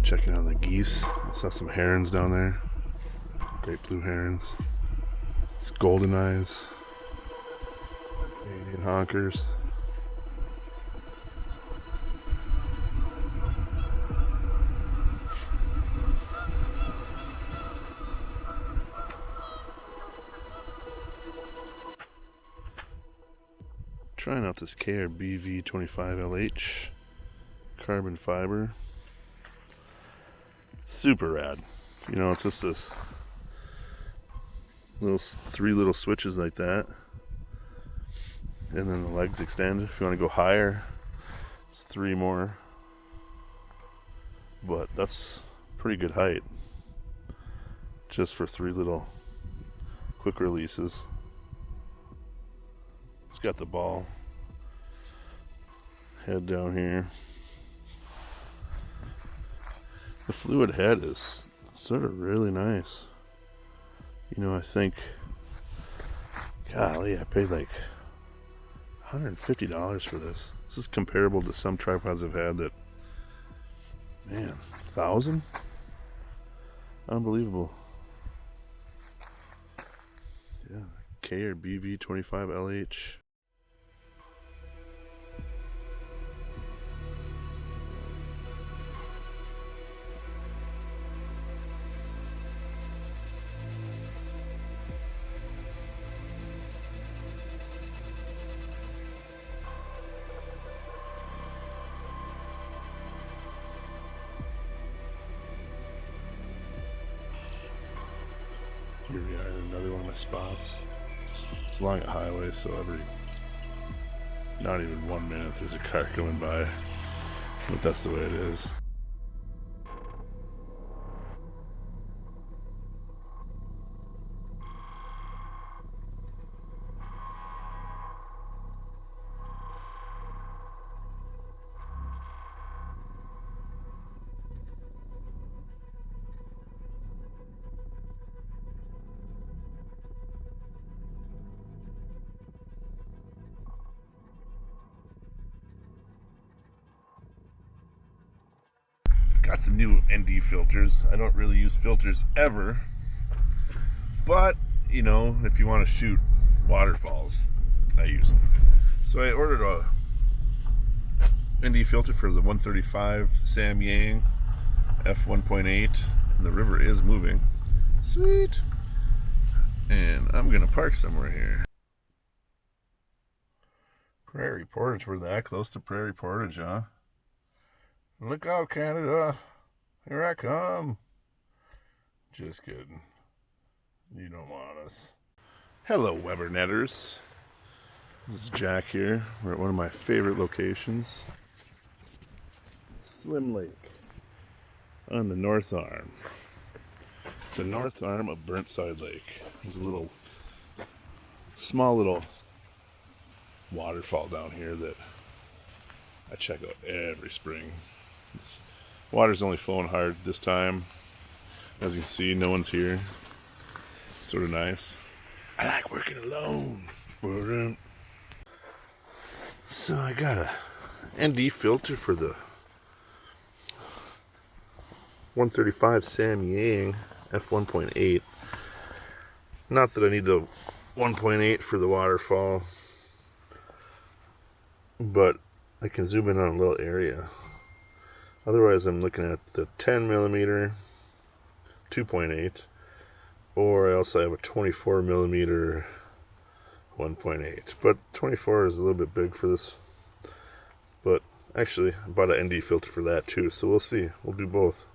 Checking out the geese. I saw some herons down there. Great blue herons. It's golden eyes. Canadian honkers. Trying out this Cayer BV25LH carbon fiber. Super rad. You know, it's just this three little switches like that, and then the legs extend. If you want to go higher, it's 3 more, but that's pretty good height just for 3 little quick releases. It's got the ball head down here. The fluid head is sort of really nice. You know, I think, golly, I paid like $150 for this. This is comparable to some tripods I've had that, man, 1,000? Unbelievable. Yeah, Cayer BV25LH. Here we are at another one of my spots. It's along a highway, so every, not even 1 minute, there's a car coming by. But that's the way it is. Got some new ND filters. I don't really use filters ever, but you know, if you want to shoot waterfalls, I use them. So I ordered a ND filter for the 135 Samyang f1.8, and the river is moving. Sweet. And I'm gonna park somewhere here. Prairie Portage. We're that close to Prairie Portage, huh? Look out, Canada. Here I come. Just kidding. You don't want us. Hello, Weber Netters. This is Jack here. We're at one of my favorite locations. Slim Lake on the north arm. It's the north arm of Burntside Lake. There's a small little waterfall down here that I check out every spring. Water's only flowing hard this time. As you can see, no one's here. Sort of nice. I like working alone. So I got a ND filter for the 135 Samyang f1.8. Not that I need the 1.8 for the waterfall, but I can zoom in on a little area. Otherwise, I'm looking at the 10mm 2.8, or I also have a 24mm 1.8. But 24 is a little bit big for this. But actually, I bought an ND filter for that too, so we'll see. We'll do both.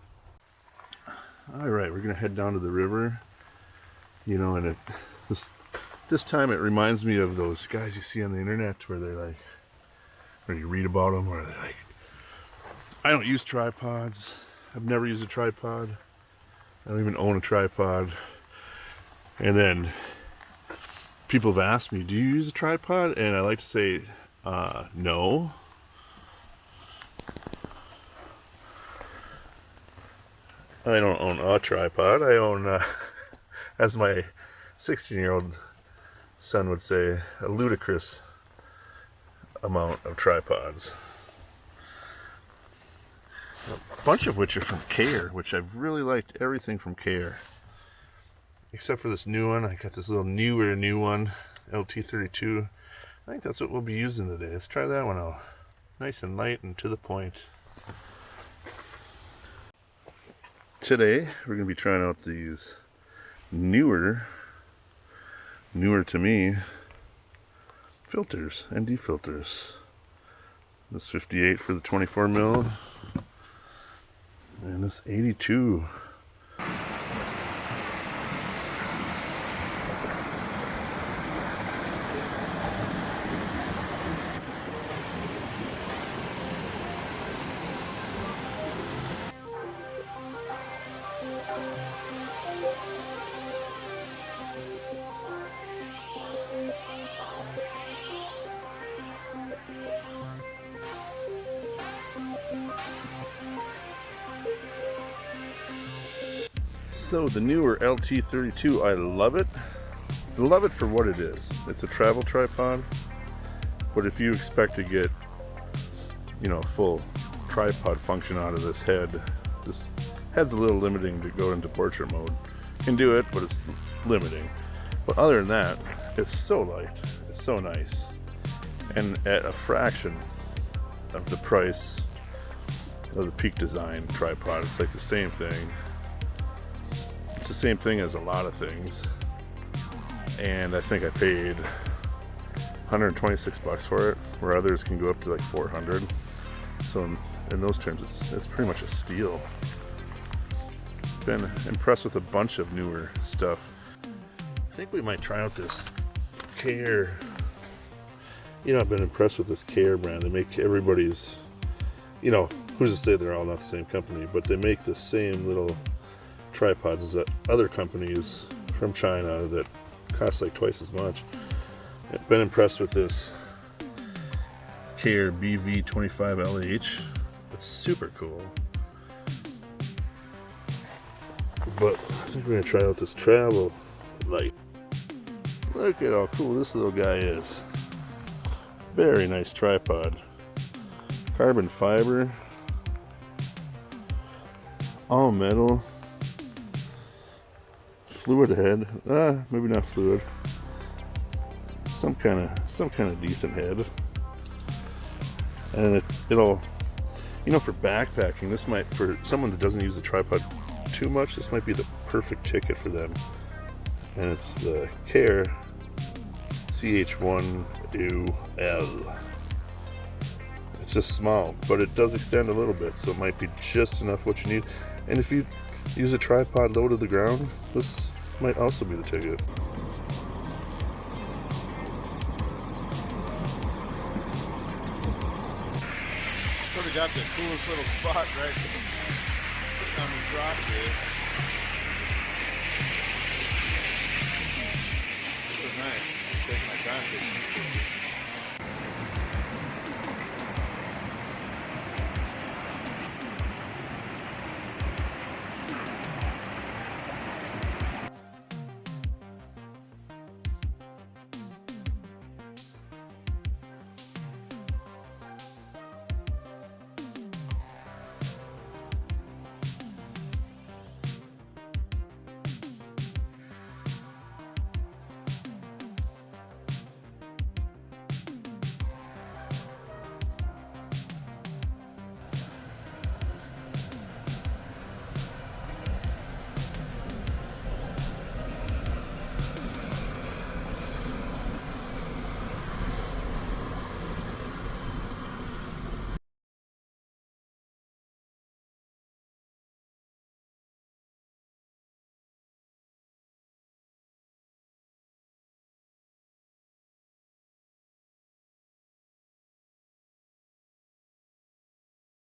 Alright, we're going to head down to the river. You know, and this time it reminds me of those guys you see on the internet where they're like, or you read about them, where they're like, I don't use tripods. I've never used a tripod. I don't even own a tripod. And then people have asked me, do you use a tripod? And I like to say, no. I don't own a tripod. I own, as my 16-year-old son would say, a ludicrous amount of tripods. bunch of which are from Cayer, which I've really liked everything from Cayer. Except for this new one. I got this little Neewer new one, LT32. I think that's what we'll be using today. Let's try that one out. Nice and light and to the point. Today, we're going to be trying out these newer to me, filters, ND filters. This 58 for the 24 mil, and this 82. So the Neewer LT32, I love it. I love it for what it is. It's a travel tripod, but if you expect to get, you know, full tripod function out of this head's a little limiting to go into portrait mode. You can do it, but it's limiting. But other than that, it's so light, it's so nice, and at a fraction of the price of the Peak Design tripod. It's like the same thing. It's the same thing as a lot of things, and I think I paid 126 bucks for it, where others can go up to like 400. So in those terms, it's pretty much a steal. Been impressed with a bunch of Neewer stuff. I think we might try out this Cayer. You know, I've been impressed with this Cayer brand. They make everybody's, you know, who's to say they're all not the same company, but they make the same little tripods as other companies from China that cost like twice as much. I've been impressed with this Cayer BV25LH. It's super cool. But I think we're gonna try out this travel light. Look at how cool this little guy is. Very nice tripod. Carbon fiber. All metal. Fluid head. Maybe not fluid. Some kind of decent head. And it'll, you know, for backpacking, this might, for someone that doesn't use the tripod too much, this might be the perfect ticket for them. And it's the Cayer CH1UL. It's just small, but it does extend a little bit, so it might be just enough what you need. And if you use a tripod low to the ground, this might also be the ticket. Sort of got the coolest little spot right on the drop here. This was nice. Taking my time.